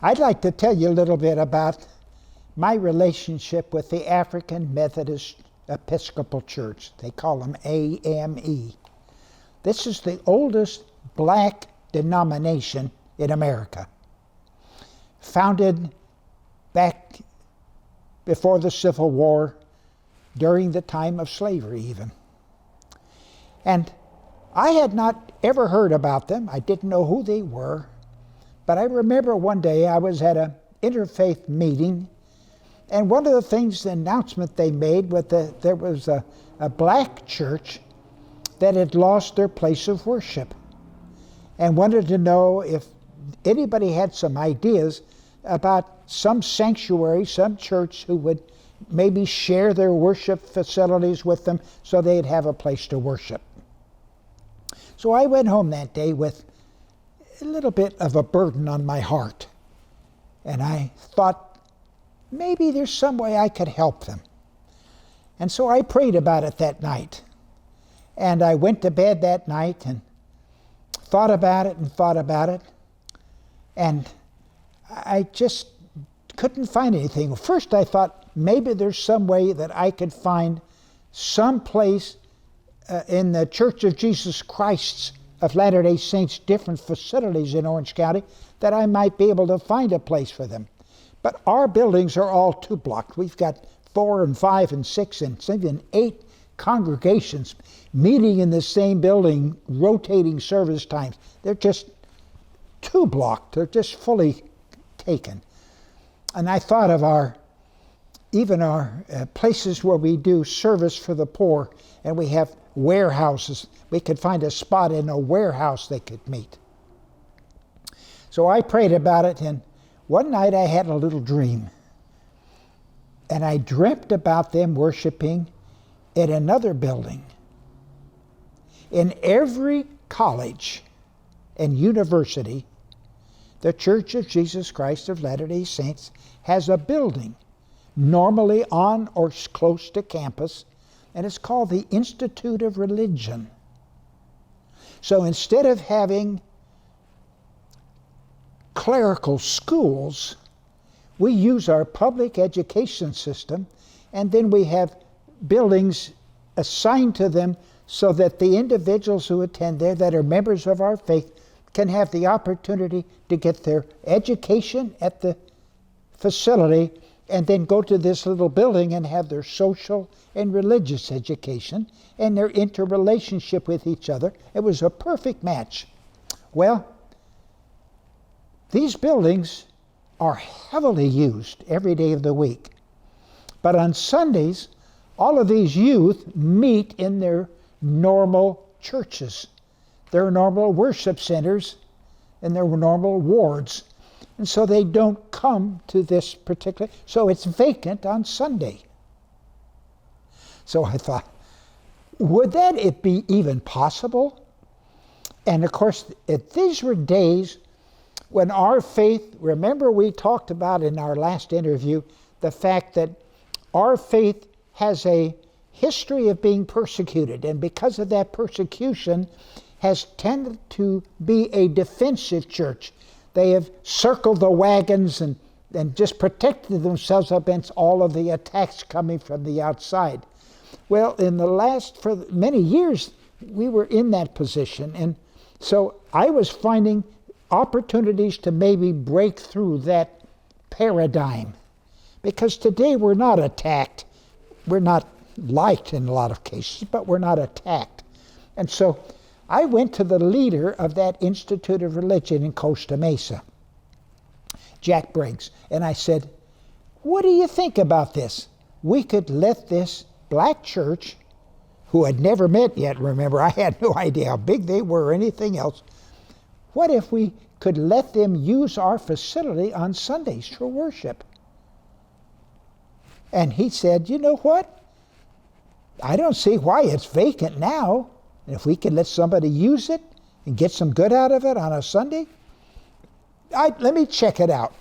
I'd like to tell you a little bit about my relationship with the African Methodist Episcopal Church. They call them AME. This is the oldest black denomination in America. Founded back before the Civil War, during the time of slavery even. And I had not ever heard about them. I didn't know who they were. But I remember one day I was at an interfaith meeting, and one of the things, the announcement they made was that there was a black church that had lost their place of worship, and wanted to know if anybody had some ideas about some sanctuary, some church who would maybe share their worship facilities with them so they'd have a place to worship. So I went home that day with a little bit of a burden on my heart. And I thought, maybe there's some way I could help them. And so I prayed about it that night. And I went to bed that night and thought about it and thought about it. And I just couldn't find anything. First I thought, maybe there's some way that I could find some place in the Church of Jesus Christ of Latter-day Saints, different facilities in Orange County, that I might be able to find a place for them. But our buildings are all two-blocked. We've got 4 and 5 and 6 and even 8 congregations meeting in the same building, rotating service times. They're just two-blocked. They're just fully taken. And I thought of our places where we do service for the poor, and we have warehouses. We could find a spot in a warehouse they could meet. So I prayed about it, and one night I had a little dream. And I dreamt about them worshiping in another building. In every college and university, the Church of Jesus Christ of Latter-day Saints has a building, normally on or close to campus, and it's called the Institute of Religion. So instead of having clerical schools, we use our public education system, and then we have buildings assigned to them so that the individuals who attend there that are members of our faith can have the opportunity to get their education at the facility and then go to this little building and have their social and religious education and their interrelationship with each other. It was a perfect match. Well, these buildings are heavily used every day of the week. But on Sundays, all of these youth meet in their normal churches, their normal worship centers, and their normal wards. And so they don't come to this particular, so it's vacant on Sunday. So I thought, would that it be even possible? And of course, these were days when our faith, remember we talked about in our last interview, the fact that our faith has a history of being persecuted, and because of that persecution has tended to be a defensive church. They have circled the wagons and just protected themselves against all of the attacks coming from the outside. Well, for many years, we were in that position. And so I was finding opportunities to maybe break through that paradigm. Because today we're not attacked. We're not liked in a lot of cases, but we're not attacked. And so I went to the leader of that Institute of Religion in Costa Mesa, Jack Briggs, and I said, what do you think about this? We could let this black church, who had never met yet, remember, I had no idea how big they were or anything else, what if we could let them use our facility on Sundays for worship? And he said, you know what? I don't see why it's vacant now. And if we can let somebody use it and get some good out of it on a Sunday, let me check it out.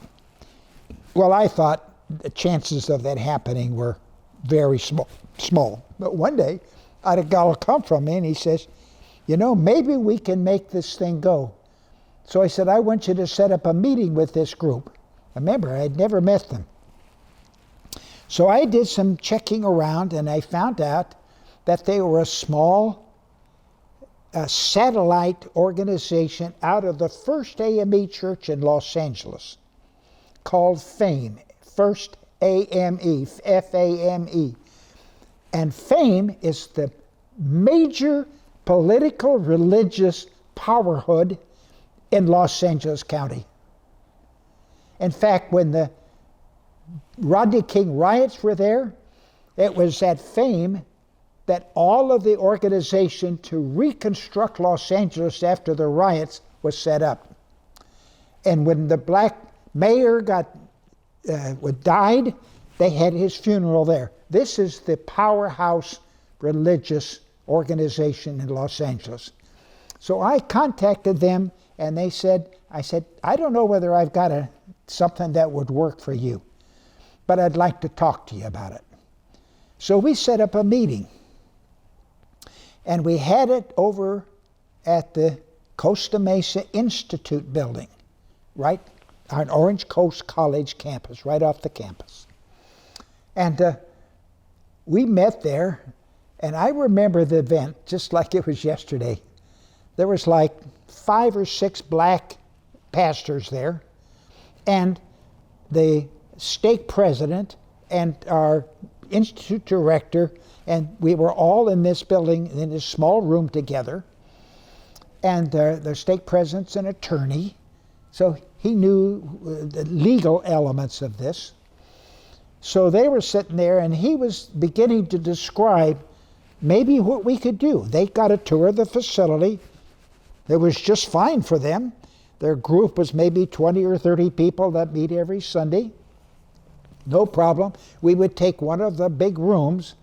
Well, I thought the chances of that happening were very small. But one day, I had a guy come from me and he says, you know, maybe we can make this thing go. So I said, I want you to set up a meeting with this group. Remember, I had never met them. So I did some checking around, and I found out that they were a small satellite organization out of the First AME Church in Los Angeles called FAME, First AME, F-A-M-E. And FAME is the major political religious powerhood in Los Angeles County. In fact, when the Rodney King riots were there, it was at FAME that all of the organization to reconstruct Los Angeles after the riots was set up. And when the black mayor died, they had his funeral there. This is the powerhouse religious organization in Los Angeles. So I contacted them, and I said, I don't know whether I've got something that would work for you, but I'd like to talk to you about it. So we set up a meeting, and we had it over at the Costa Mesa Institute building, right on Orange Coast College campus, right off the campus. And we met there, and I remember the event just like it was yesterday. There was like 5 or 6 black pastors there, and the stake president and our institute director, and we were all in this building in this small room together. And the stake president's an attorney, so he knew the legal elements of this. So they were sitting there, and he was beginning to describe maybe what we could do. They got a tour of the facility. It was just fine for them. Their group was maybe 20 or 30 people that meet every Sunday. No problem. We would take one of the big rooms.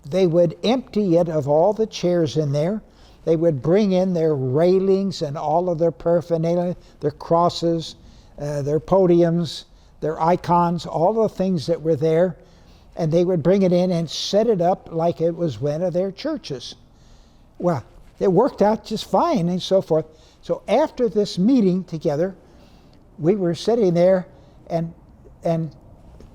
They would empty it of all the chairs in there. They would bring in their railings and all of their paraphernalia, their crosses, their podiums, their icons, all the things that were there, and they would bring it in and set it up like it was one of their churches. Well, it worked out just fine and so forth. So after this meeting together, we were sitting there, and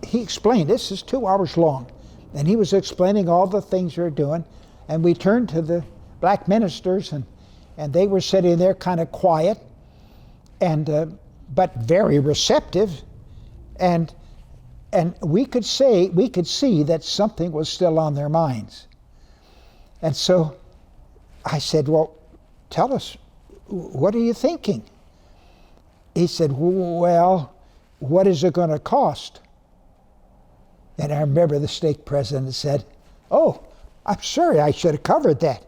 he explained, this is 2 hours long, and he was explaining all the things we were doing, and we turned to the black ministers, and they were sitting there kind of quiet, and but very receptive, and we could see that something was still on their minds. And so I said, well, tell us, what are you thinking? He said, well, what is it going to cost? And I remember the stake president said, oh, I'm sorry, I should have covered that.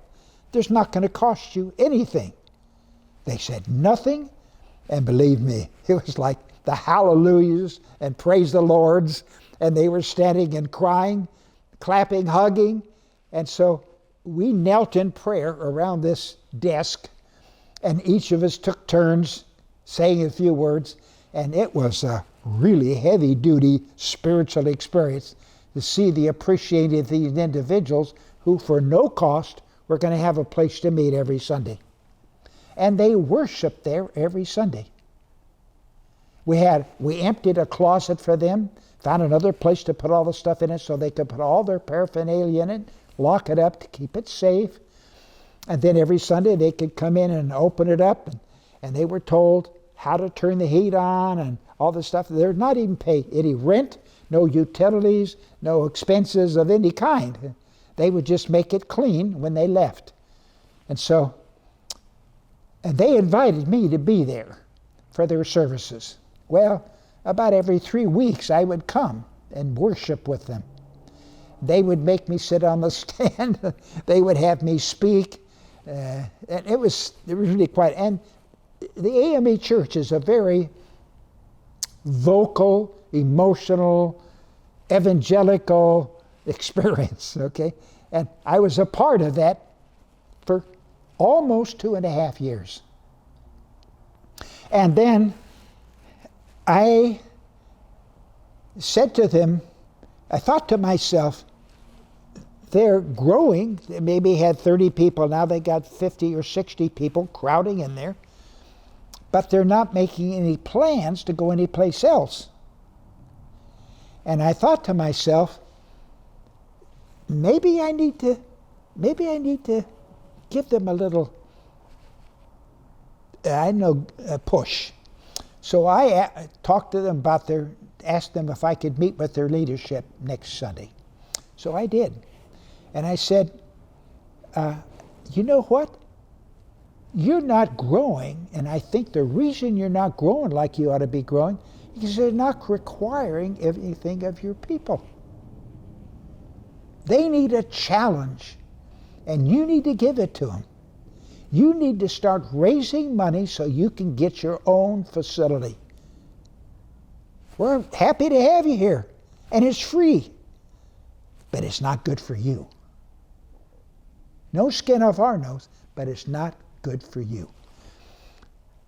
There's not going to cost you anything. They said nothing, and believe me, it was like the hallelujahs and praise the Lords, and they were standing and crying, clapping, hugging. And so we knelt in prayer around this desk, and each of us took turns saying a few words, and it was a really heavy-duty spiritual experience to see the appreciation of these individuals who, for no cost, were going to have a place to meet every Sunday. And they worshiped there every Sunday. We emptied a closet for them, found another place to put all the stuff in it so they could put all their paraphernalia in it, lock it up to keep it safe. And then every Sunday they could come in and open it up, and they were told how to turn the heat on and all this stuff. They're not even paid any rent, no utilities, no expenses of any kind. They would just make it clean when they left. And they invited me to be there for their services. Well, about every 3 weeks I would come and worship with them. They would make me sit on the stand. They would have me speak. And it was really quite. And the AME Church is a very vocal, emotional, evangelical experience, okay? And I was a part of that for almost 2.5 years. And then I said to them, I thought to myself, they're growing. They maybe had 30 people. Now they got 50 or 60 people crowding in there. But they're not making any plans to go anyplace else. And I thought to myself, maybe I need to give them a little, push. So I talked to them about asked them if I could meet with their leadership next Sunday. So I did. And I said, you know what? You're not growing, and I think the reason you're not growing like you ought to be growing is because they're not requiring anything of your people. They need a challenge, and you need to give it to them. You need to start raising money so you can get your own facility. We're happy to have you here, and it's free, but it's not good for you. No skin off our nose, but it's not good for you.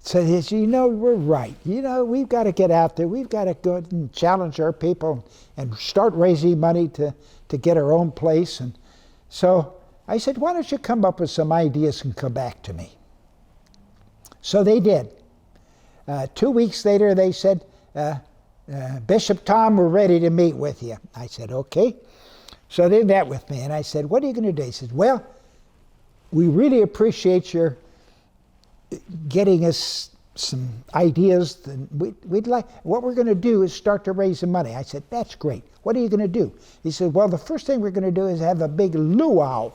So we're right. We've got to get out there. We've got to go and challenge our people and start raising money to get our own place. And so I said, why don't you come up with some ideas and come back to me? So they did. 2 weeks later, they said, Bishop Tom, we're ready to meet with you. I said, okay. So they met with me, and I said, what are you going to do? He said, well, we really appreciate your getting us some ideas. We'd like, what we're going to do is start to raise the money. I said, that's great. What are you going to do? He said, well, the first thing we're going to do is have a big luau.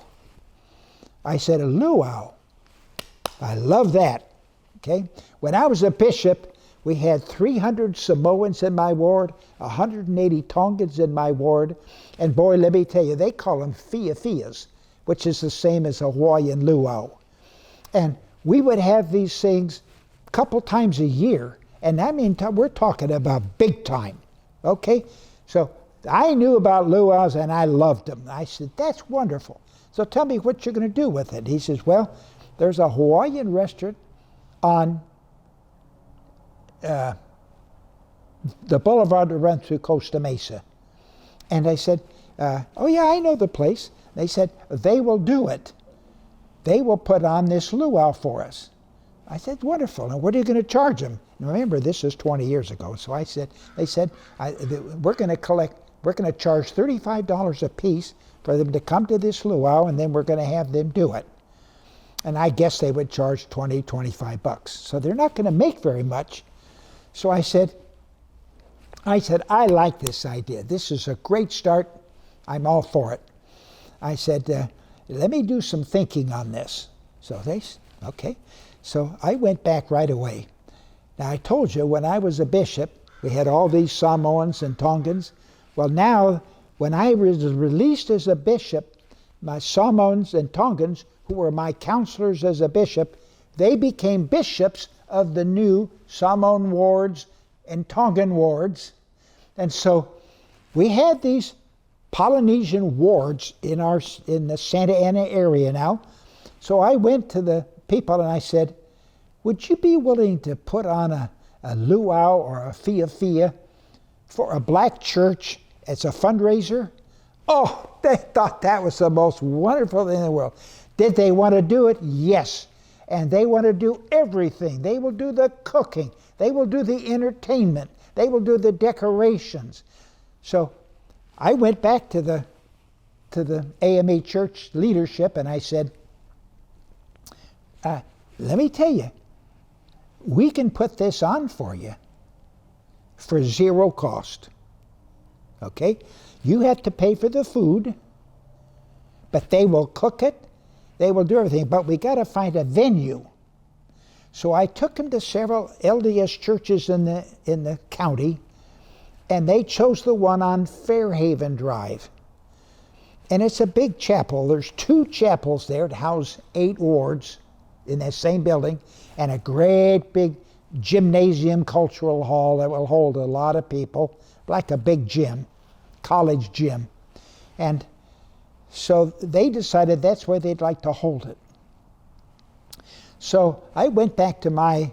I said, a luau? I love that. Okay? When I was a bishop, we had 300 Samoans in my ward, 180 Tongans in my ward, and boy, let me tell you, they call them fia-fias, which is the same as a Hawaiian luau. And we would have these things a couple times a year, and I mean, we're talking about big time, okay? So I knew about luau's, and I loved them. I said, that's wonderful. So tell me what you're going to do with it. He says, well, there's a Hawaiian restaurant on the boulevard that runs through Costa Mesa. And I said, oh yeah, I know the place. They said, they will do it. They will put on this luau for us. I said, wonderful. And what are you going to charge them? And remember, this is 20 years ago. So they said, we're going to charge $35 a piece for them to come to this luau, and then we're going to have them do it. And I guess they would charge $20, $25. So they're not going to make very much. So I said, I like this idea. This is a great start. I'm all for it. I said, let me do some thinking on this. So okay. So I went back right away. Now I told you when I was a bishop, we had all these Samoans and Tongans. Well now, when I was released as a bishop, my Samoans and Tongans, who were my counselors as a bishop, they became bishops of the new Samoan wards and Tongan wards. And so we had these Polynesian wards in the Santa Ana area now. So I went to the people and I said, would you be willing to put on a luau or a fia-fia for a black church as a fundraiser? Oh, they thought that was the most wonderful thing in the world. Did they want to do it? Yes. And they want to do everything. They will do the cooking. They will do the entertainment. They will do the decorations. So I went back to the AME church leadership and I said, let me tell you, we can put this on for you for zero cost. Okay? You have to pay for the food, but they will cook it. They will do everything, but we got to find a venue. So I took them to several LDS churches in the county, and they chose the one on Fairhaven Drive. And it's a big chapel. There's 2 chapels there to house 8 wards in that same building, and a great big gymnasium cultural hall that will hold a lot of people, like a big gym, college gym. And so they decided that's where they'd like to hold it. So I went back to my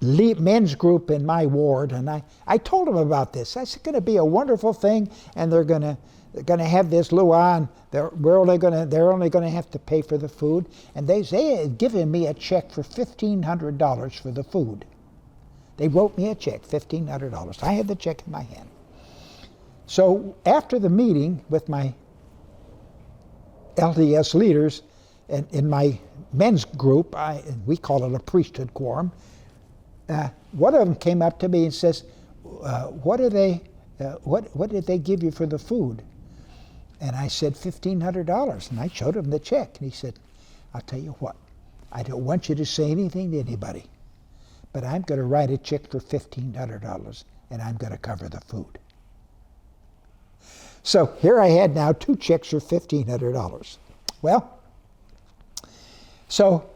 men's group in my ward, and I told them about this. I said, it's going to be a wonderful thing, and they're going to have this luau, and they're only going to have to pay for the food. And they had given me a check for $1,500 for the food. They wrote me a check, $1,500. I had the check in my hand. So after the meeting with my LDS leaders and in my men's group, we call it a priesthood quorum, one of them came up to me and says, what did they give you for the food? And I said, $1,500. And I showed him the check. And he said, I'll tell you what, I don't want you to say anything to anybody, but I'm going to write a check for $1,500 and I'm going to cover the food. So here I had now 2 checks for $1,500. Well, so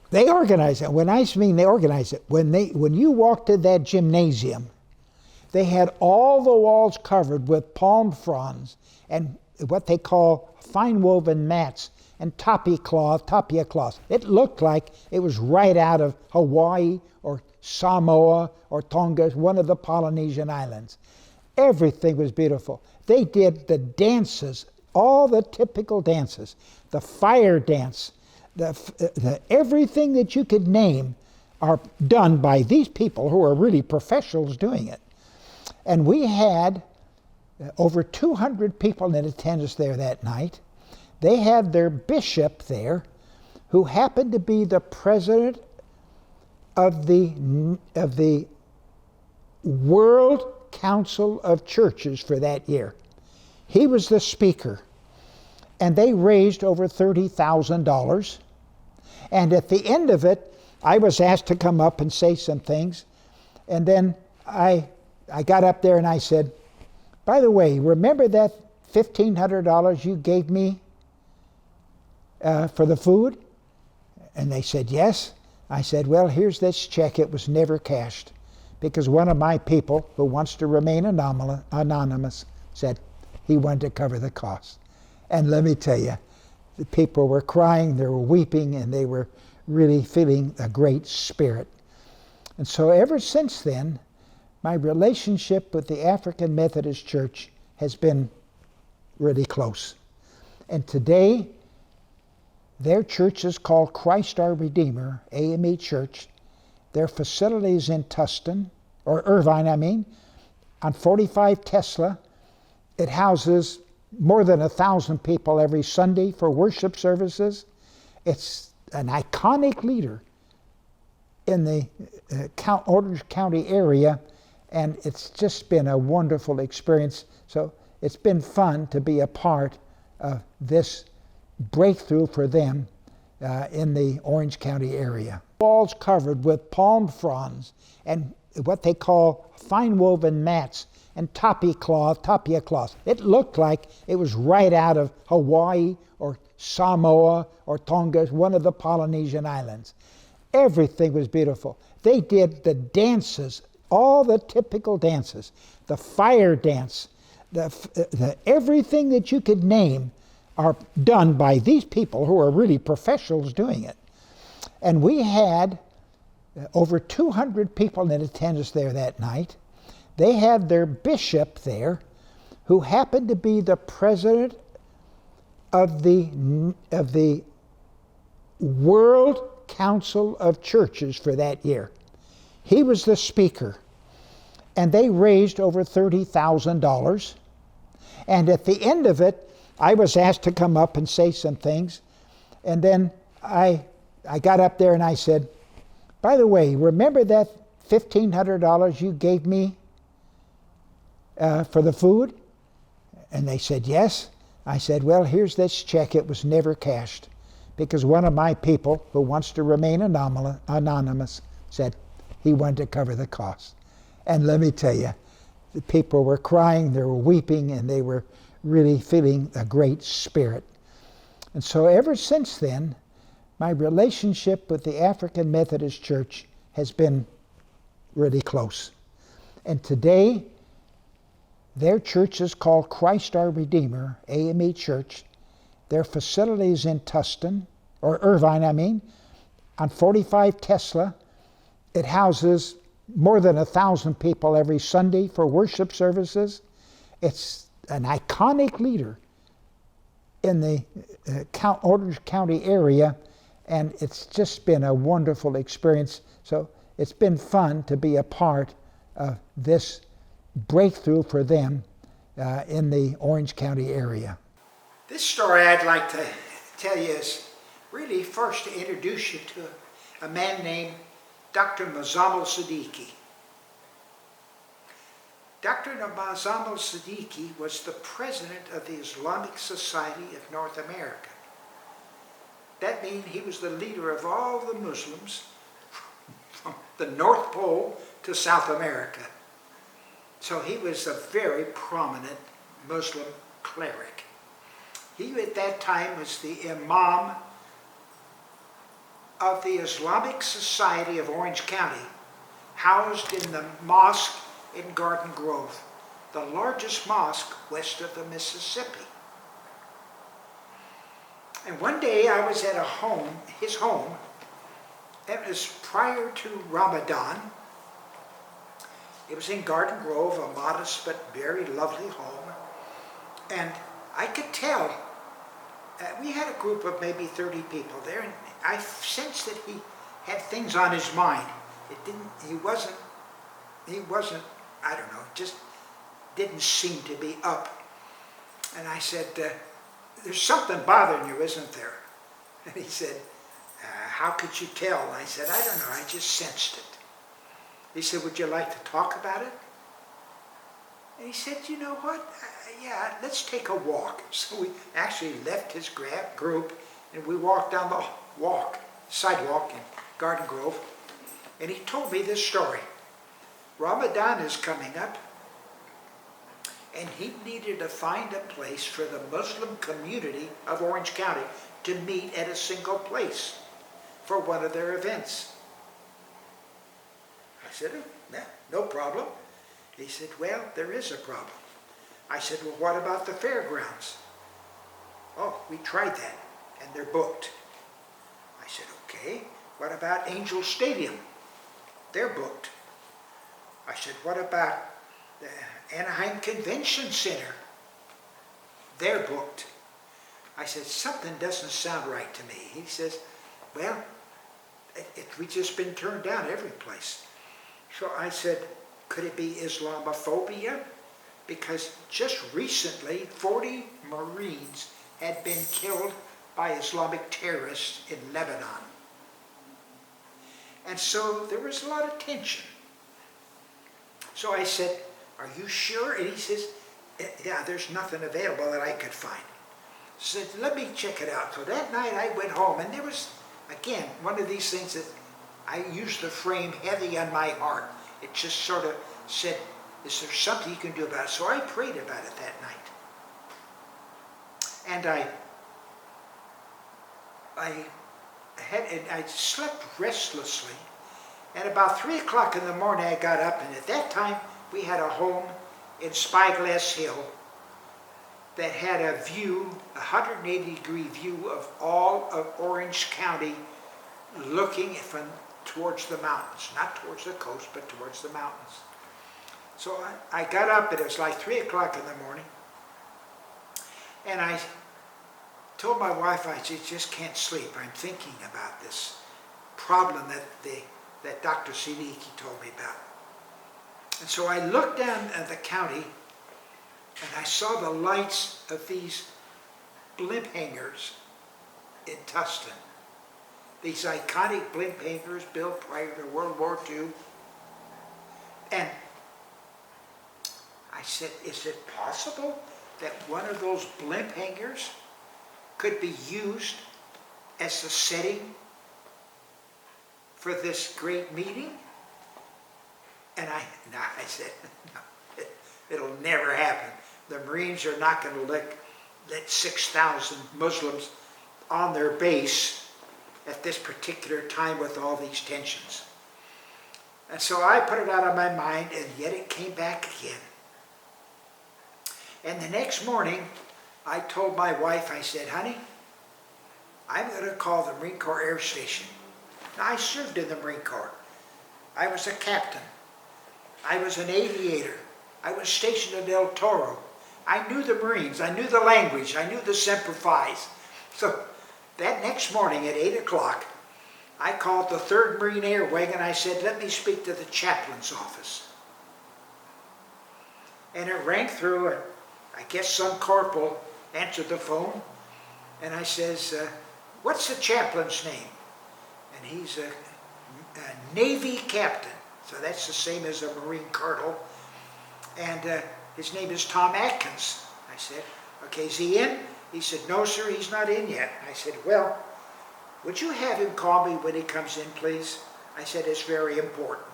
they organized it. When I mean they organized it, when you walked to that gymnasium, they had all the walls covered with palm fronds and what they call fine woven mats and tapia cloth. It looked like it was right out of Hawaii or Samoa or Tonga, one of the Polynesian islands. Everything was beautiful. They did the dances, all the typical dances, the fire dance, everything that you could name are done by these people who are really professionals doing it. And we had over 200 people in attendance there that night. They had their bishop there, who happened to be the president of the World Council of Churches for that year. He was the speaker. And they raised over $30,000. And at the end of it, I was asked to come up and say some things. And then I got up there and I said, by the way, remember that $1,500 you gave me for the food? And they said, yes. I said, well, here's this check. It was never cashed because one of my people who wants to remain anonymous said he wanted to cover the cost. And let me tell you, the people were crying, they were weeping, and they were really feeling a great spirit. And so ever since then, my relationship with the African Methodist Church has been really close. And today, their church is called Christ Our Redeemer, AME Church. Their facility is in Tustin, or Irvine, on 45 Tesla. It houses more than 1,000 people every Sunday for worship services. It's an iconic leader in the Orange County area, and it's just been a wonderful experience. So it's been fun to be a part of this breakthrough for them in the Orange County area. Walls covered with palm fronds and what they call fine woven mats and tapia cloth. It looked like it was right out of Hawaii or Samoa or Tonga, one of the Polynesian islands. Everything was beautiful. They did the dances, all the typical dances, the fire dance, everything that you could name are done by these people who are really professionals doing it. And we had over 200 people in attendance there that night. They had their bishop there, who happened to be the president of the World Council of Churches for that year. He was the speaker. And they raised over $30,000. And at the end of it, I was asked to come up and say some things. And then I got up there and I said, by the way, remember that $1,500 you gave me for the food? And they said, yes. I said, well, here's this check. It was never cashed because one of my people who wants to remain anonymous said he wanted to cover the cost. And let me tell you, the people were crying, they were weeping, and they were really feeling a great spirit. And so ever since then, my relationship with the African Methodist Church has been really close. And today, their church is called Christ Our Redeemer, AME Church. Their facility is in Tustin, or Irvine, on 45 Tesla. It houses more than 1,000 people every Sunday for worship services. It's an iconic leader in the Orange County area, and it's just been a wonderful experience. So it's been fun to be a part of this breakthrough for them in the Orange County area. This story I'd like to tell you is really first to introduce you to a man named Dr. Mazam al-Siddiqui. Dr. Mazam al-Siddiqui was the president of the Islamic Society of North America. That means he was the leader of all the Muslims from the North Pole to South America. So he was a very prominent Muslim cleric. He at that time was the imam of the Islamic Society of Orange County, housed in the mosque in Garden Grove, the largest mosque west of the Mississippi. And one day I was at his home. It was prior to Ramadan. It was in Garden Grove, a modest but very lovely home. And I could tell, we had a group of maybe 30 people there, and I sensed that he had things on his mind. He wasn't, I don't know, just didn't seem to be up. And I said, there's something bothering you, isn't there? And he said, how could you tell? And I said, I don't know, I just sensed it. He said, would you like to talk about it? And he said, you know what? Yeah, let's take a walk. So we actually left his group and we walked down the sidewalk in Garden Grove. And he told me this story. Ramadan is coming up, and he needed to find a place for the Muslim community of Orange County to meet at a single place for one of their events. I said, oh, no problem. He said, well, there is a problem. I said, well, what about the fairgrounds? Oh, we tried that, and they're booked. I said, okay, what about Angel Stadium? They're booked. I said, what about the Anaheim Convention Center? They're booked. I said, something doesn't sound right to me. He says, well, we've just been turned down every place. So I said, could it be Islamophobia? Because just recently, 40 Marines had been killed by Islamic terrorists in Lebanon. And so there was a lot of tension. So I said, are you sure? And he says, yeah, there's nothing available that I could find. So I said, let me check it out. So that night I went home, and there was, again, one of these things that I used the frame heavy on my heart. It just sort of said, is there something you can do about it? So I prayed about it that night. And I slept restlessly. And about 3 o'clock in the morning I got up, and at that time we had a home in Spyglass Hill that had a view, a 180-degree view of all of Orange County looking towards the mountains, not towards the coast, but towards the mountains. So I got up, and it was like 3 o'clock in the morning, and I told my wife, I just can't sleep. I'm thinking about this problem that Dr. Siddiqui told me about. And so I looked down at the county, and I saw the lights of these blimp hangars in Tustin. These iconic blimp hangars built prior to World War II. And I said, is it possible that one of those blimp hangars could be used as the setting for this great meeting? And I said, no, it'll never happen. The Marines are not going to let 6,000 Muslims on their base at this particular time with all these tensions. And so I put it out of my mind, and yet it came back again. And the next morning, I told my wife, I said, honey, I'm going to call the Marine Corps Air Station. Now, I served in the Marine Corps. I was a captain. I was an aviator. I was stationed at El Toro. I knew the Marines. I knew the language. I knew the Semper Fi's. So that next morning at 8 o'clock, I called the 3rd Marine Air Wing, and I said, let me speak to the chaplain's office. And it rang through, and I guess some corporal answered the phone, and I says, what's the chaplain's name? And he's a Navy captain, so that's the same as a Marine colonel, and his name is Tom Atkins. I said, okay, is he in? He said, no, sir, he's not in yet. I said, well, would you have him call me when he comes in, please? I said, it's very important.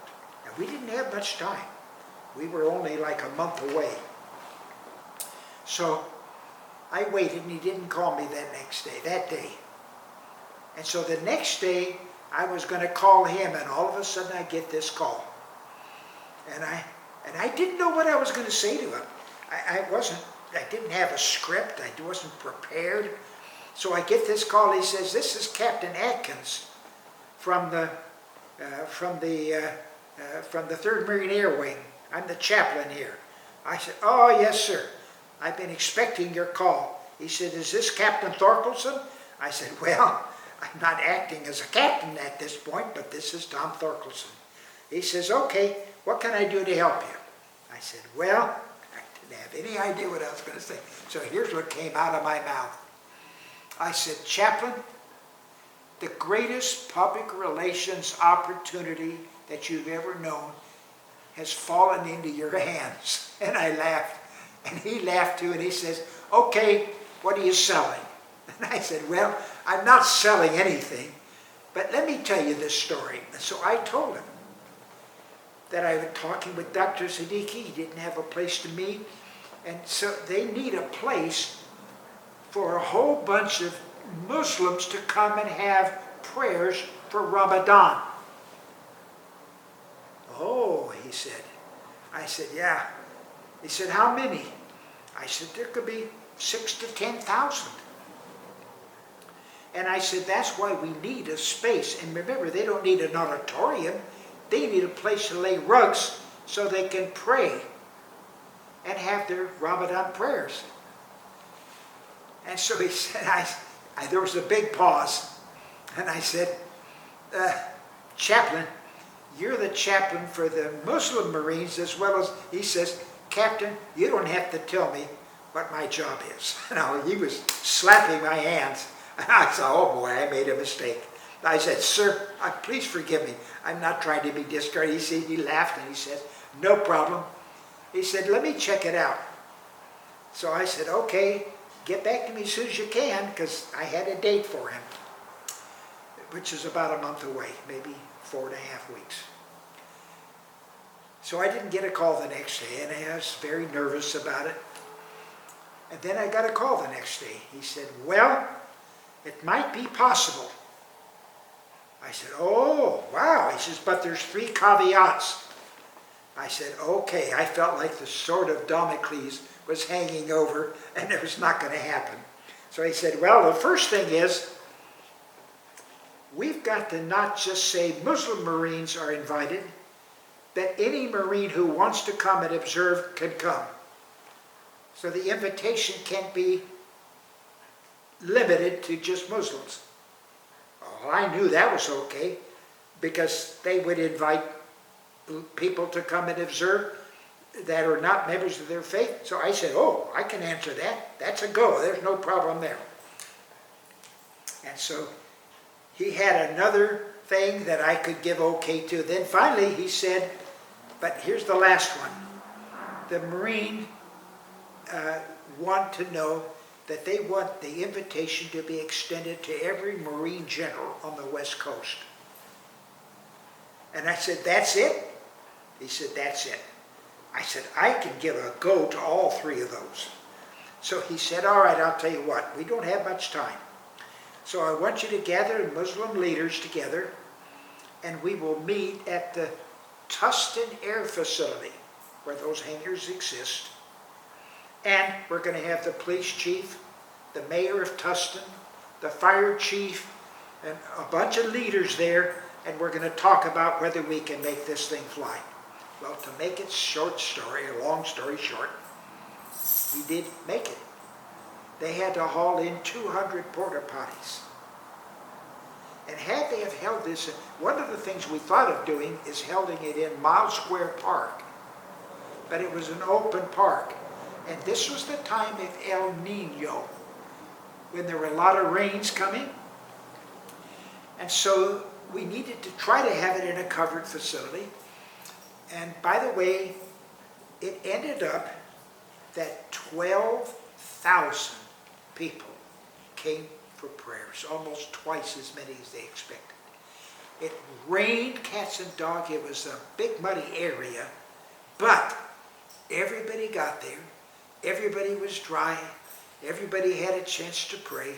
Now, we didn't have much time. We were only like a month away. So I waited, and he didn't call me that day. And so the next day, I was going to call him, and all of a sudden I get this call. And I didn't know what I was going to say to him. I didn't have a script. I wasn't prepared. So I get this call. He says, this is Captain Atkins from the 3rd Marine Air Wing. I'm the chaplain here. I said, oh, yes, sir. I've been expecting your call. He said, is this Captain Thorkelson? I said, well, I'm not acting as a captain at this point, but this is Tom Thorkelson. He says, okay, what can I do to help you? I said, well, I didn't have any idea what I was going to say. So here's what came out of my mouth. I said, Chaplain, the greatest public relations opportunity that you've ever known has fallen into your hands. And I laughed. And he laughed too, and he says, okay, what are you selling? And I said, well, I'm not selling anything, but let me tell you this story. And so I told him that I was talking with Dr. Siddiqui. He didn't have a place to meet. And so they need a place for a whole bunch of Muslims to come and have prayers for Ramadan. Oh, he said. I said, yeah. He said, how many? I said, there could be 6,000 to 10,000. And I said, that's why we need a space. And remember, they don't need an auditorium. They need a place to lay rugs so they can pray and have their Ramadan prayers. And so he said, there was a big pause. And I said, Chaplain, you're the chaplain for the Muslim Marines as well as, he says, Captain, you don't have to tell me what my job is. No, he was slapping my hands. And I said, oh boy, I made a mistake. I said, sir, please forgive me. I'm not trying to be discourteous. He laughed and he said, no problem. He said, let me check it out. So I said, okay, get back to me as soon as you can, because I had a date for him, which is about a month away, maybe 4.5 weeks. So I didn't get a call the next day, and I was very nervous about it. And then I got a call the next day. He said, well, it might be possible. I said, oh, wow. He says, but there's 3 caveats. I said, okay. I felt like the sword of Damocles was hanging over, and it was not going to happen. So he said, well, the first thing is, we've got to not just say Muslim Marines are invited, that any Marine who wants to come and observe can come. So the invitation can't be limited to just Muslims. Well, I knew that was okay, because they would invite people to come and observe that are not members of their faith. So I said, oh, I can answer that. That's a go. There's no problem there. And so he had another thing that I could give okay to. Then finally he said, but here's the last one. The Marine want to know that they want the invitation to be extended to every Marine general on the West Coast. And I said, that's it? He said, that's it. I said, I can give a go to all 3 of those. So he said, all right, I'll tell you what, we don't have much time. So I want you to gather Muslim leaders together, and we will meet at the Tustin Air Facility, where those hangars exist. And we're going to have the police chief, the mayor of Tustin, the fire chief, and a bunch of leaders there, and we're going to talk about whether we can make this thing fly. Well, to make it a long story short, we did make it. They had to haul in 200 porta potties. And had they have held this, one of the things we thought of doing is holding it in Miles Square Park. But it was an open park. And this was the time of El Nino, when there were a lot of rains coming. And so we needed to try to have it in a covered facility. And by the way, it ended up that 12,000 people came for prayers, almost twice as many as they expected. It rained cats and dogs. It was a big muddy area, but everybody got there. Everybody was dry. Everybody had a chance to pray.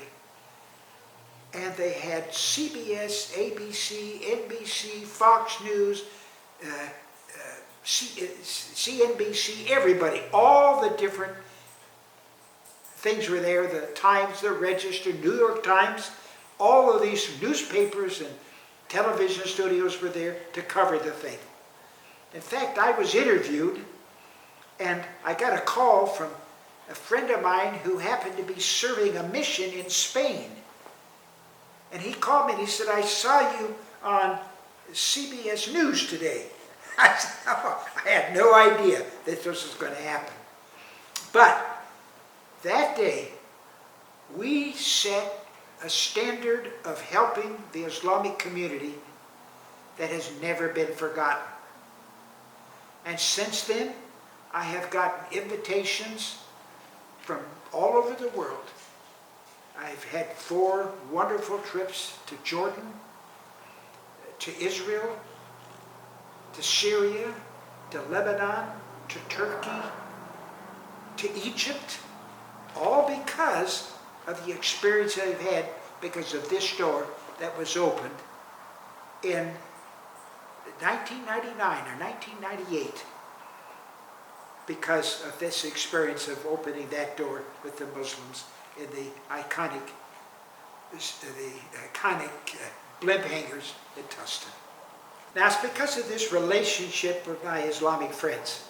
And they had CBS, ABC, NBC, Fox News, CNBC, everybody, all the different things were there, the Times, the Register, New York Times, all of these newspapers and television studios were there to cover the thing. In fact, I was interviewed, and I got a call from a friend of mine who happened to be serving a mission in Spain. And he called me and he said, I saw you on CBS News today. I said, oh, I had no idea that this was going to happen. But that day, we set a standard of helping the Islamic community that has never been forgotten. And since then, I have gotten invitations from all over the world. I've had 4 wonderful trips to Jordan, to Israel, to Syria, to Lebanon, to Turkey, to Egypt, all because of the experience I've had because of this door that was opened in 1999 or 1998 because of this experience of opening that door with the Muslims in the iconic blimp hangars in Tustin. Now it's because of this relationship with my Islamic friends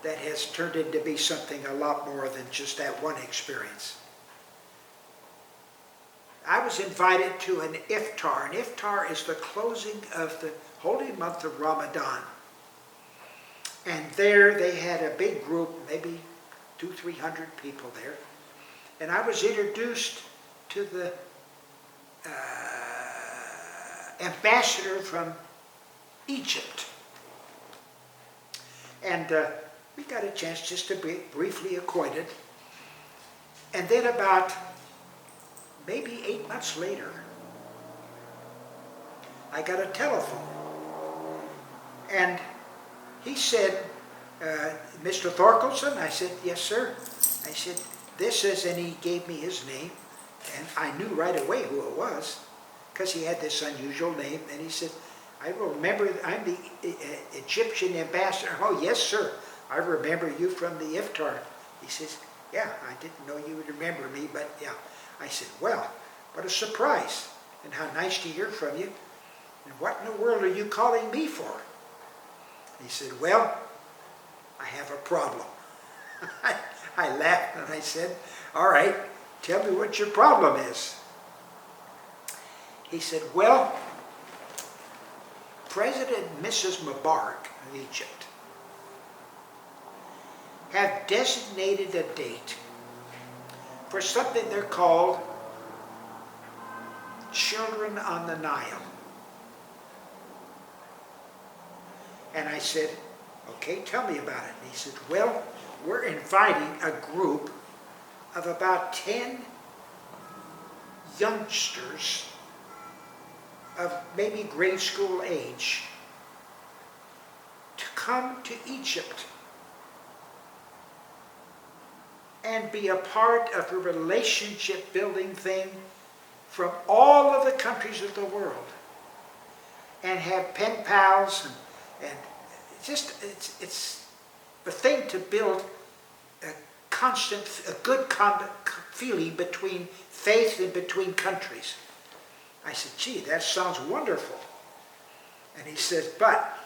that has turned into be something a lot more than just that one experience. I was invited to an iftar. An iftar is the closing of the holy month of Ramadan. And there they had a big group, maybe 200-300 people there. And I was introduced to the ambassador from Egypt. And we got a chance just to be briefly acquainted. And then about maybe 8 months later, I got a telephone. And he said, Mr. Thorkelson? I said, yes, sir. I said, this is, and he gave me his name. And I knew right away who it was, because he had this unusual name. And he said, I remember, I'm the Egyptian ambassador. Oh, yes, sir. I remember you from the iftar. He says, yeah, I didn't know you would remember me, but yeah. I said, well, what a surprise, and how nice to hear from you. And what in the world are you calling me for? He said, well, I have a problem. I laughed and I said, all right, tell me what your problem is. He said, well, President and Mrs. Mubarak of Egypt have designated a date for something they're called Children on the Nile. And I said, okay, tell me about it. And he said, well, we're inviting a group of about 10 youngsters of maybe grade school age to come to Egypt and be a part of a relationship building thing from all of the countries of the world, and have pen pals, and just it's the thing to build a good feeling between faith and between countries. I said, gee, that sounds wonderful. And he says, but,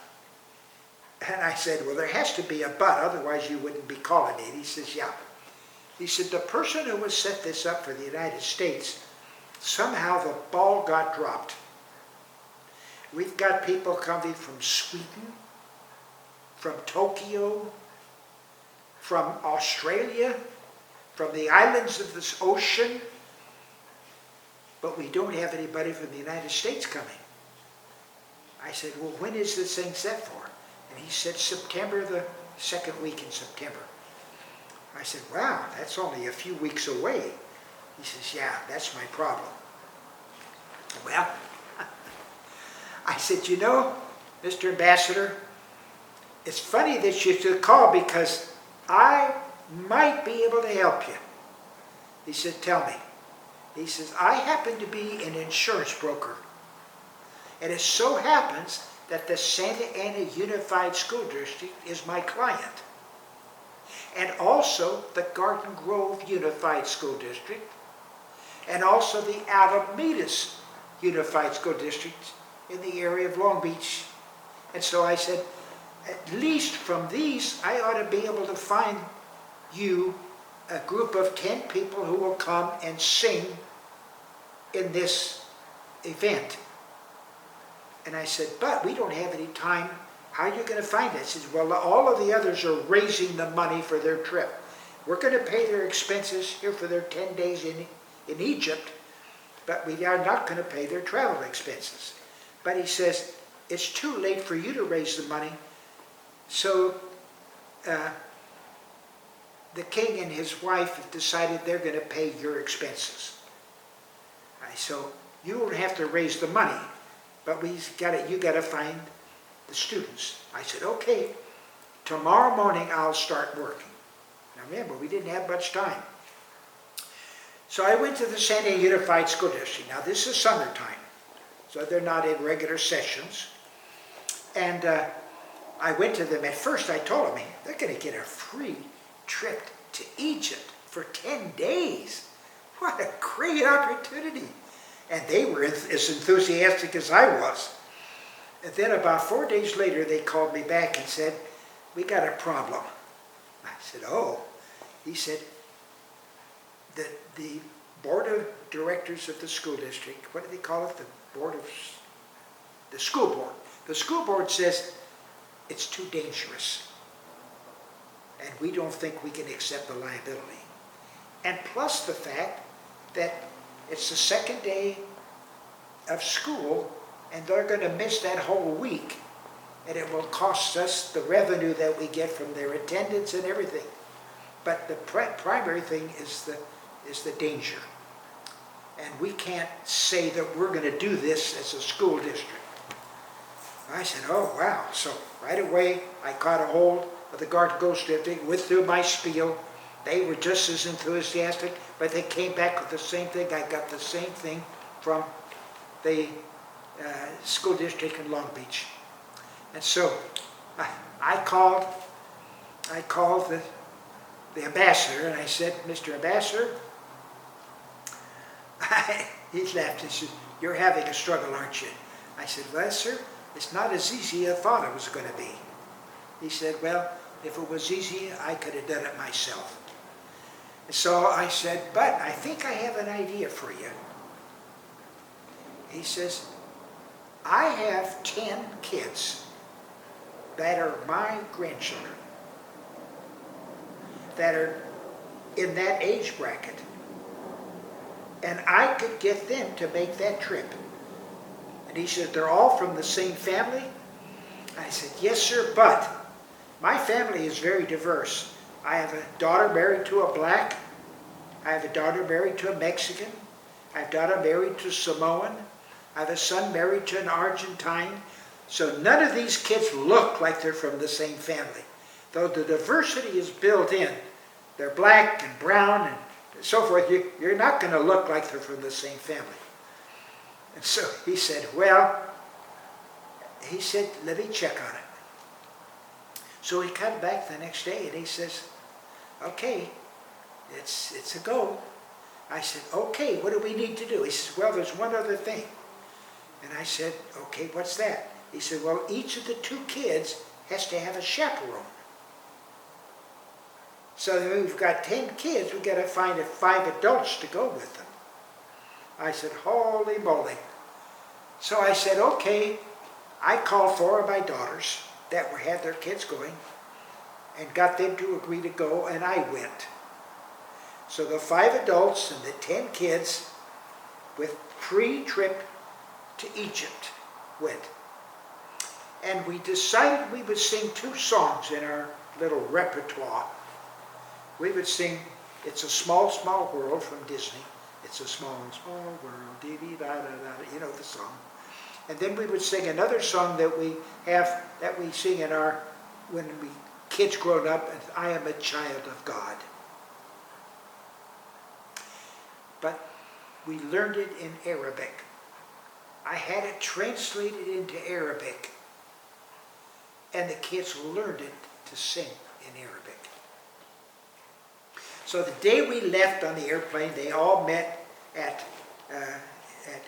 and I said, well, there has to be a but, otherwise you wouldn't be calling it. He says, yeah. He said, the person who has set this up for the United States, somehow the ball got dropped. We've got people coming from Sweden, from Tokyo, from Australia, from the islands of this ocean, but we don't have anybody from the United States coming. I said, well, when is this thing set for? And he said, September, the second week in September. I said, wow, that's only a few weeks away. He says, yeah, that's my problem. Well, I said, you know, Mr. Ambassador, it's funny that you should call because I might be able to help you. He said, tell me. He says, I happen to be an insurance broker. And it so happens that the Santa Ana Unified School District is my client. And also the Garden Grove Unified School District. And also the Alamedas Unified School District in the area of Long Beach. And so I said, at least from these, I ought to be able to find you a group of 10 people who will come and sing in this event. And I said, but we don't have any time. How are you going to find it? He said, well, all of the others are raising the money for their trip. We're going to pay their expenses here for their 10 days in Egypt, but we are not going to pay their travel expenses. But he says, it's too late for you to raise the money, so the king and his wife have decided they're going to pay your expenses. So you won't have to raise the money, but you got to find the students. I said, okay, tomorrow morning I'll start working. Now remember, we didn't have much time. So I went to the Santa Ana Unified School District. Now this is summertime, so they're not in regular sessions. And I went to them. At first I told them, they're going to get a free trip to Egypt for 10 days. What a great opportunity. And they were as enthusiastic as I was. And then about 4 days later, they called me back and said, we got a problem. I said, oh. He said, the board of directors of the school district, what do they call it? The school board. The school board says it's too dangerous. And we don't think we can accept the liability. And plus the fact that it's the second day of school, and they're going to miss that whole week. And it will cost us the revenue that we get from their attendance and everything. But the primary thing is the danger. And we can't say that we're going to do this as a school district. I said, oh, wow. So right away, I caught a hold of the Garden Grove District, went through my spiel. They were just as enthusiastic, but they came back with the same thing. I got the same thing from the school district in Long Beach. And so I called the ambassador, and I said, Mr. Ambassador, he laughed. He said, you're having a struggle, aren't you? I said, well, sir, it's not as easy as I thought it was going to be. He said, well, if it was easy, I could have done it myself. So I said, but I think I have an idea for you. He says, I have 10 kids that are my grandchildren that are in that age bracket. And I could get them to make that trip. And he said, they're all from the same family? I said, yes, sir, but my family is very diverse. I have a daughter married to a black. I have a daughter married to a Mexican. I have a daughter married to a Samoan. I have a son married to an Argentine. So none of these kids look like they're from the same family. Though the diversity is built in. They're black and brown and so forth. You're not going to look like they're from the same family. And so he said, well, he said, let me check on it. So he came back the next day and he says, okay, it's a go. I said, okay, what do we need to do? He says, well, there's one other thing. And I said, okay, what's that? He said, well, each of the 2 kids has to have a chaperone. So we've got 10 kids, we've got to find 5 adults to go with them. I said, holy moly. So I said, okay. I called 4 of my daughters that had their kids going. and got them to agree to go, and I went. So the 5 adults and the 10 kids with pre-trip to Egypt went. And we decided we would sing 2 songs in our little repertoire. We would sing It's a Small, Small World from Disney. It's a small, small world, dee-dee-da-da-da, you know the song. And then we would sing another song that we sing in our, when we kids grown up, and I am a child of God. But we learned it in Arabic. I had it translated into Arabic, and the kids learned it to sing in Arabic. So the day we left on the airplane, they all met at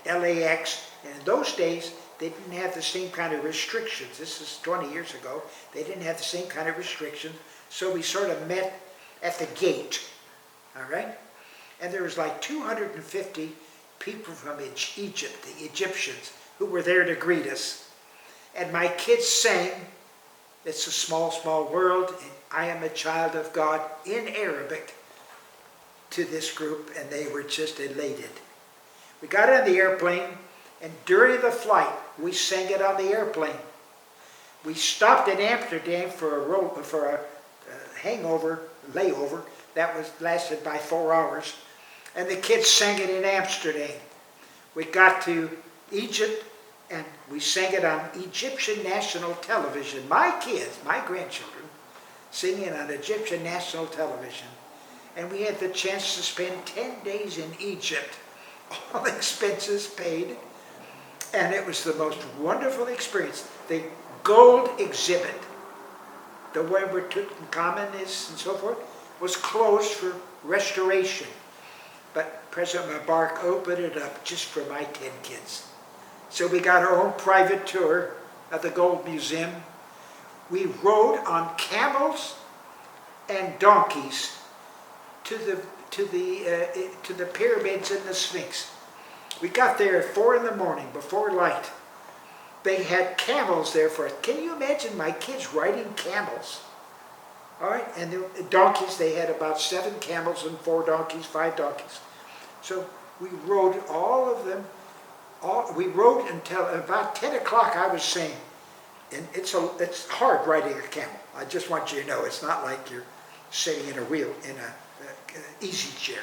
LAX, and in those days, they didn't have the same kind of restrictions. This is 20 years ago. They didn't have the same kind of restrictions, so we sort of met at the gate, all right? And there was like 250 people from Egypt, the Egyptians, who were there to greet us. And my kids sang, It's a Small, Small World, and I am a child of God, in Arabic, to this group, and they were just elated. We got on the airplane, and during the flight, we sang it on the airplane. We stopped in Amsterdam for a layover, that lasted by 4 hours, and the kids sang it in Amsterdam. We got to Egypt, and we sang it on Egyptian national television. My kids, my grandchildren, singing on Egyptian national television. And we had the chance to spend 10 days in Egypt, all expenses paid. And it was the most wonderful experience. The gold exhibit, the one where Tutankhamun is and so forth, was closed for restoration. But President Mubarak opened it up just for my 10 kids. So we got our own private tour of the Gold Museum. We rode on camels and donkeys to the pyramids and the Sphinx. We got there at 4 in the morning before light. They had camels there for us. Can you imagine my kids riding camels? All right, and the donkeys, they had about 7 camels and 4 donkeys, 5 donkeys. So we rode all of them. We rode until about 10 o'clock, I was saying. And it's hard riding a camel. I just want you to know, it's not like you're sitting in a easy chair.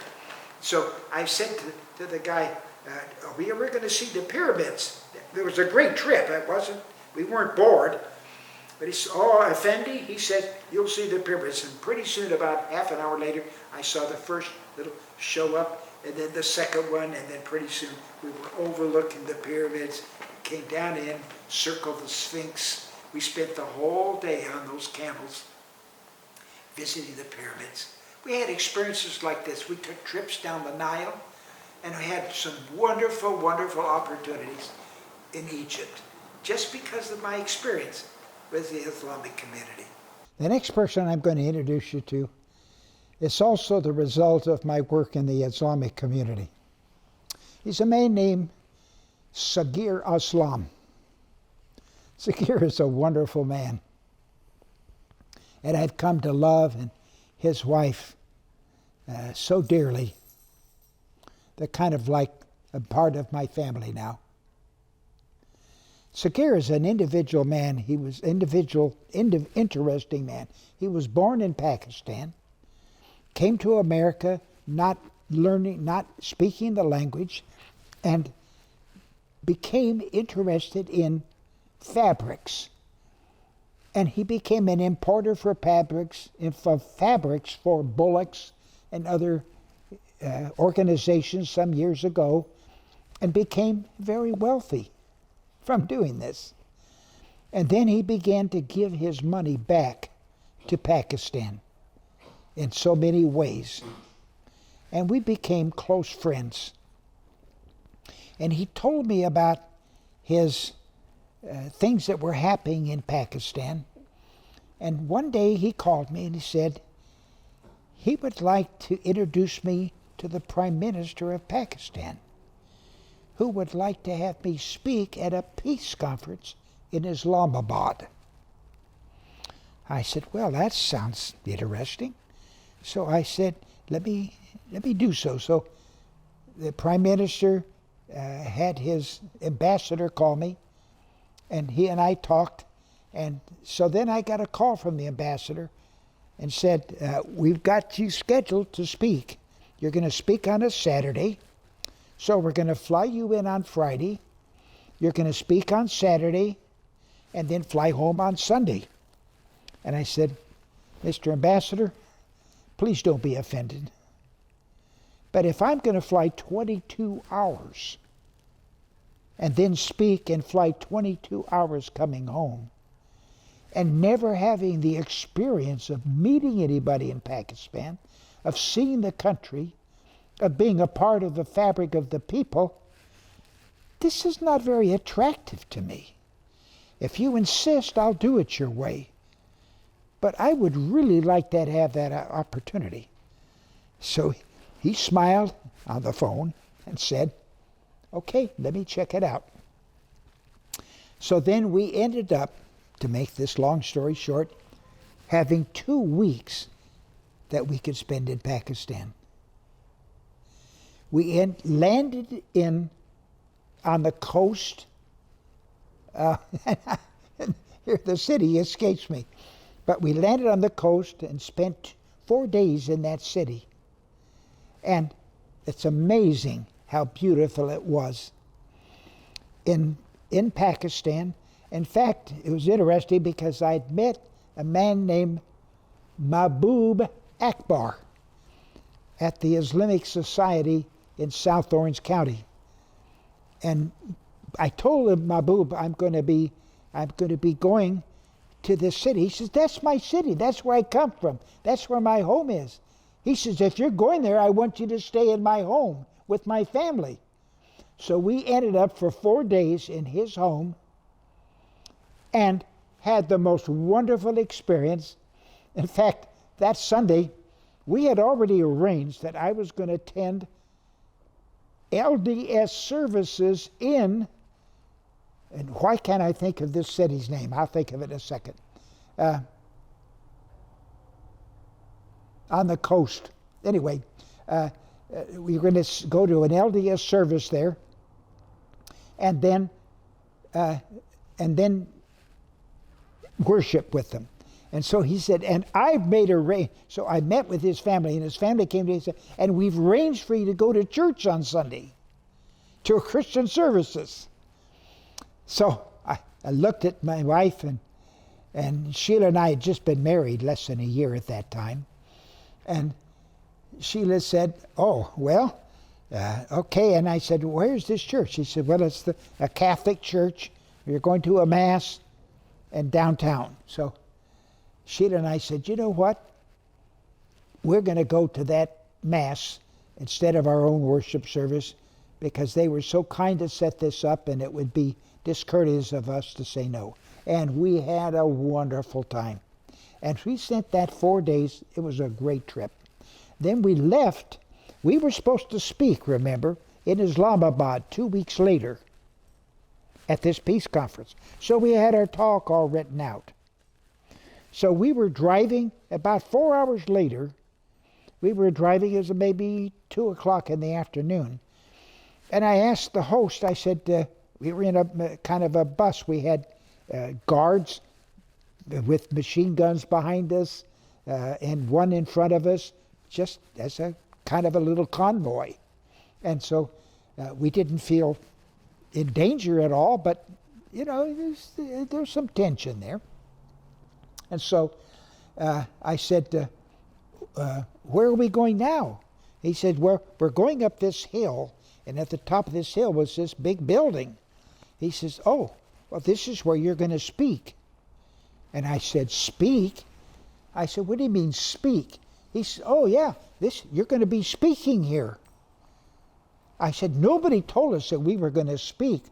So I said to the guy, are we ever going to see the pyramids? There was a great trip. We weren't bored. But he said, oh, Effendi, he said, you'll see the pyramids. And pretty soon, about half an hour later, I saw the first little show up, and then the second one, and then pretty soon we were overlooking the pyramids, came down in, circled the Sphinx. We spent the whole day on those camels visiting the pyramids. We had experiences like this. We took trips down the Nile, and we had some wonderful, wonderful opportunities in Egypt, just because of my experience with the Islamic community. The next person I'm going to introduce you to is also the result of my work in the Islamic community. He's a man named Sagir Aslam. Sagir is a wonderful man, and I've come to love his wife so dearly. They're kind of like a part of my family now. Sagir is an individual man. He was interesting man. He was born in Pakistan, came to America not speaking the language, and became interested in fabrics. And he became an importer for fabrics for Bullocks and other organizations some years ago, and became very wealthy from doing this. And then he began to give his money back to Pakistan in so many ways. And we became close friends. And he told me about his things that were happening in Pakistan. And one day he called me and he said he would like to introduce me to the Prime Minister of Pakistan, who would like to have me speak at a peace conference in Islamabad. I said, well, that sounds interesting. So I said, let me do so. So the Prime Minister had his ambassador call me, and he and I talked. And so then I got a call from the ambassador and said, we've got you scheduled to speak. You're going to speak on a Saturday. So we're going to fly you in on Friday. You're going to speak on Saturday and then fly home on Sunday. And I said, Mr. Ambassador, please don't be offended. But if I'm going to fly 22 hours and then speak and fly 22 hours coming home and never having the experience of meeting anybody in Pakistan, of seeing the country, of being a part of the fabric of the people, this is not very attractive to me. If you insist, I'll do it your way. But I would really like to have that opportunity. So he smiled on the phone and said, okay, let me check it out. So then we ended up, to make this long story short, having 2 weeks that we could spend in Pakistan. We landed on the coast. The city escapes me. But we landed on the coast and spent 4 days in that city. And it's amazing how beautiful it was in Pakistan. In fact, it was interesting because I'd met a man named Mahbub Akbar at the Islamic Society in South Orange County. And I told him, Mahbub, I'm going to be going to this city. He says, that's my city. That's where I come from. That's where my home is. He says, if you're going there, I want you to stay in my home with my family. So we ended up for 4 days in his home and had the most wonderful experience. In fact, that Sunday, we had already arranged that I was going to attend LDS services and why can't I think of this city's name? I'll think of it in a second. On the coast. Anyway, we were going to go to an LDS service there, and then worship with them. And so he said, and I've made so I met with his family, and his family came to me and said, and we've arranged for you to go to church on Sunday, to Christian services. So I looked at my wife, and Sheila and I had just been married less than a year at that time. And Sheila said, oh, well, okay. And I said, where's this church? She said, well, it's a Catholic church. You're going to a mass and downtown. So Sheila and I said, you know what? We're going to go to that mass instead of our own worship service because they were so kind to set this up, and it would be discourteous of us to say no. And we had a wonderful time. And we spent that 4 days. It was a great trip. Then we left. We were supposed to speak, remember, in Islamabad 2 weeks later at this peace conference. So we had our talk all written out. So we were driving about 4 hours later. We were driving, it was maybe 2 o'clock in the afternoon. And I asked the host, I said, we were in a kind of a bus. We had guards with machine guns behind us and one in front of us, just as a kind of a little convoy. And so we didn't feel in danger at all, but, you know, there's some tension there. And so I said, where are we going now? He said, we're going up this hill, and at the top of this hill was this big building. He says, oh, well, this is where you're going to speak. And I said, speak? I said, what do you mean speak? He said, oh yeah, you're going to be speaking here. I said, nobody told us that we were going to speak.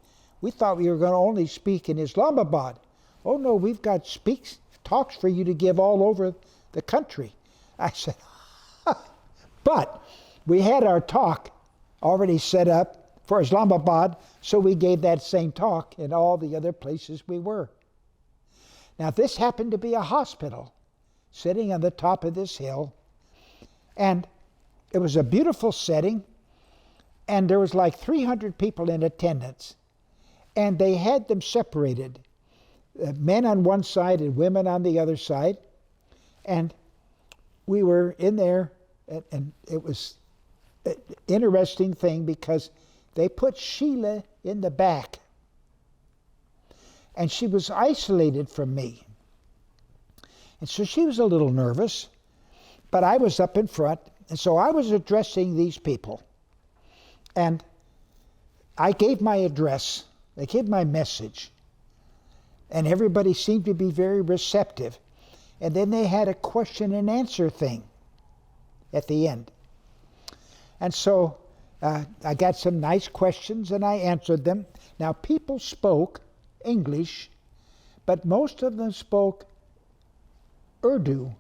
We thought we were going to only speak in Islamabad. Oh no, we've got talks for you to give all over the country. I said, but we had our talk already set up for Islamabad, so we gave that same talk in all the other places we were. Now this happened to be a hospital sitting on the top of this hill, and it was a beautiful setting, and there was like 300 people in attendance, and they had them separated, men on one side and women on the other side, and we were in there, and it was an interesting thing because they put Sheila in the back, and she was isolated from me. And so she was a little nervous, but I was up in front, and so I was addressing these people. And I gave my address, I gave my message, and everybody seemed to be very receptive. And then they had a question and answer thing at the end. And so I got some nice questions and I answered them. Now people spoke English, but most of them spoke Urdu,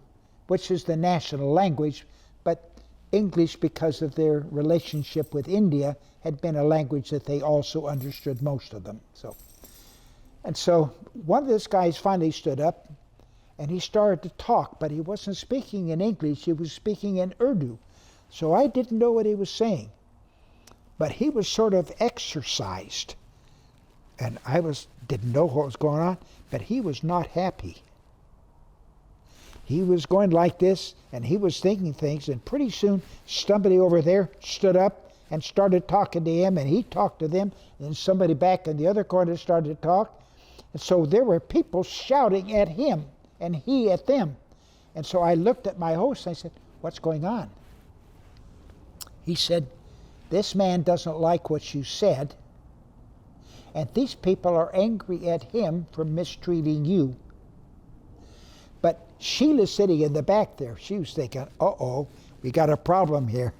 which is the national language, but English, because of their relationship with India, had been a language that they also understood, most of them. So one of these guys finally stood up and he started to talk, but he wasn't speaking in English, he was speaking in Urdu. So I didn't know what he was saying, but he was sort of exercised, and I didn't know what was going on, but he was not happy. He was going like this, and he was thinking things, and pretty soon somebody over there stood up and started talking to him, and he talked to them, and then somebody back in the other corner started to talk. And so there were people shouting at him, and he at them. And so I looked at my host, and I said, "What's going on?" He said, "This man doesn't like what you said, and these people are angry at him for mistreating you." But Sheila's sitting in the back there. She was thinking, uh-oh, we got a problem here.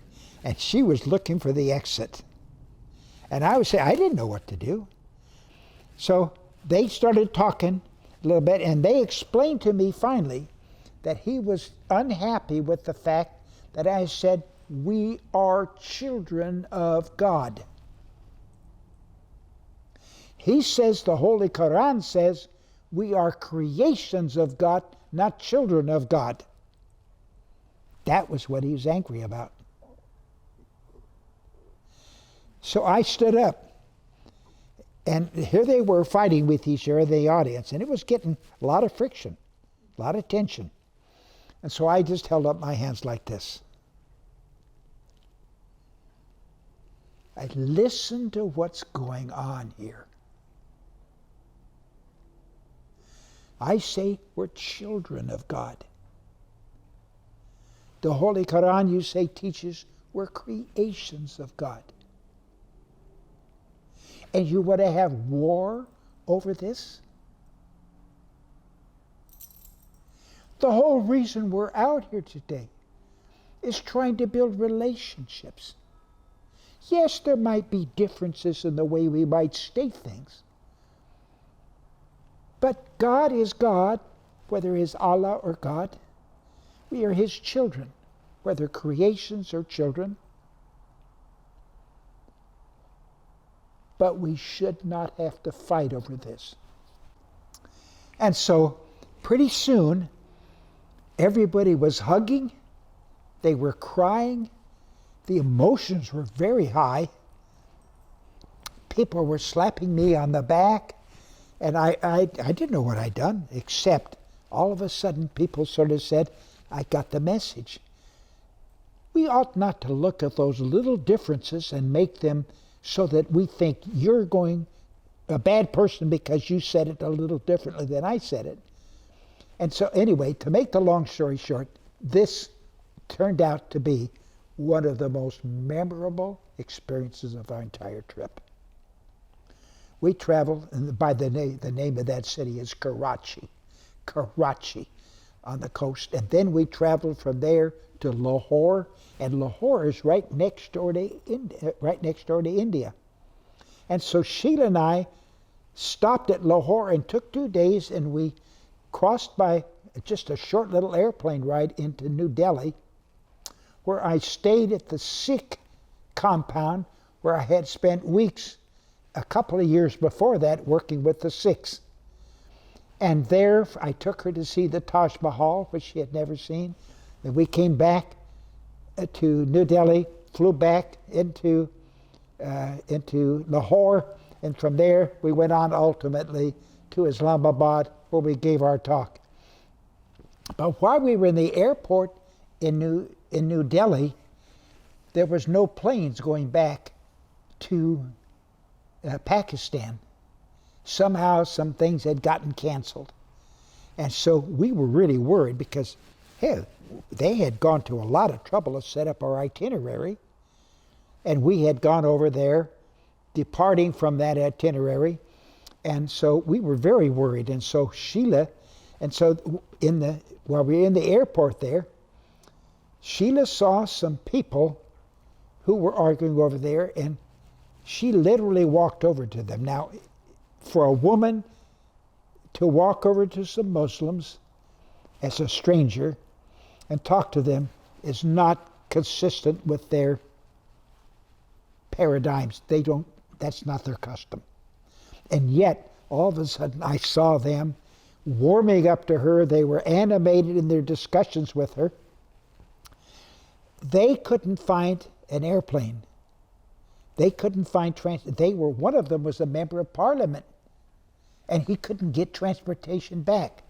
And she was looking for the exit. And I would say, I didn't know what to do. So they started talking a little bit, and they explained to me finally that he was unhappy with the fact that I said, we are children of God. He says, the Holy Quran says, we are creations of God, not children of God. That was what he was angry about. So I stood up, and here they were fighting with each other in the audience, and it was getting a lot of friction, a lot of tension. And so I just held up my hands like this. I listened to what's going on here. I say we're children of God. The Holy Quran, you say, teaches we're creations of God. And you want to have war over this? The whole reason we're out here today is trying to build relationships. Yes, there might be differences in the way we might state things. But God is God, whether He is Allah or God. We are His children, whether creations or children. But we should not have to fight over this. And so, pretty soon, everybody was hugging, they were crying, the emotions were very high. People were slapping me on the back. And I didn't know what I'd done, except all of a sudden people sort of said, I got the message. We ought not to look at those little differences and make them so that we think you're going a bad person because you said it a little differently than I said it. And so anyway, to make the long story short, this turned out to be one of the most memorable experiences of our entire trip. We traveled, and by the name of that city is Karachi on the coast. And then we traveled from there to Lahore, and Lahore is right next door to India. And so Sheila and I stopped at Lahore and took 2 days, and we crossed by just a short little airplane ride into New Delhi, where I stayed at the Sikh compound where I had spent weeks a couple of years before that working with the Sikhs. And there I took her to see the Taj Mahal, which she had never seen. Then we came back to New Delhi, flew back into Lahore, and from there we went on ultimately to Islamabad, where we gave our talk. But while we were in the airport in New Delhi, there was no planes going back to Pakistan. Somehow some things had gotten canceled. And so we were really worried because, hey, they had gone to a lot of trouble to set up our itinerary. And we had gone over there, departing from that itinerary. And so we were very worried. And so Sheila, while we were in the airport there, Sheila saw some people who were arguing over there, and she literally walked over to them. Now, for a woman to walk over to some Muslims as a stranger and talk to them is not consistent with their paradigms. That's not their custom. And yet, all of a sudden, I saw them warming up to her. They were animated in their discussions with her. They couldn't find an airplane. They couldn't find one of them was a member of parliament, and he couldn't get transportation back.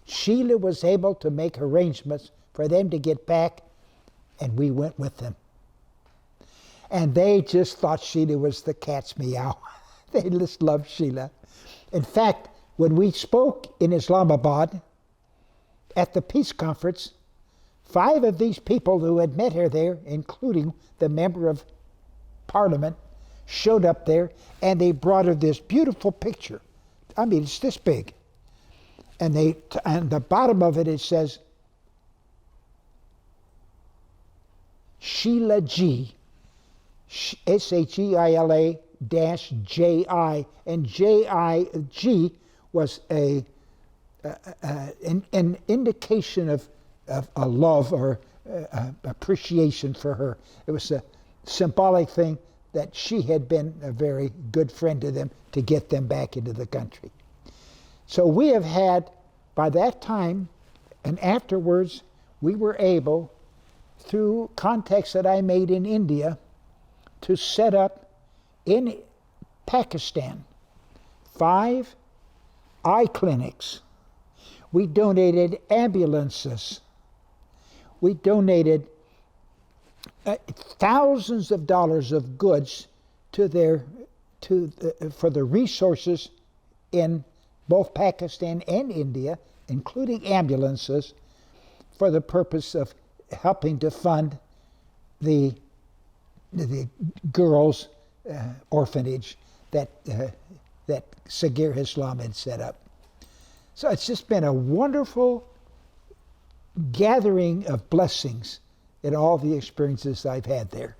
Sheila was able to make arrangements for them to get back, and we went with them. And they just thought Sheila was the cat's meow. They just loved Sheila. In fact, when we spoke in Islamabad at the peace conference, 5 of these people who had met her there, including the member of parliament, showed up there, and they brought her this beautiful picture. I mean, it's this big. And the bottom of it, it says, Sheila G, Sheila -Ji, and J-I-G was an indication of a love or appreciation for her. It was a symbolic thing that she had been a very good friend to them to get them back into the country. So we have had, by that time and afterwards, we were able, through contacts that I made in India, to set up in Pakistan 5 eye clinics. We donated ambulances. We donated thousands of dollars of goods for the resources in both Pakistan and India, including ambulances, for the purpose of helping to fund the girls' orphanage that Sagir Islam had set up. So it's just been a wonderful gathering of blessings in all the experiences I've had there.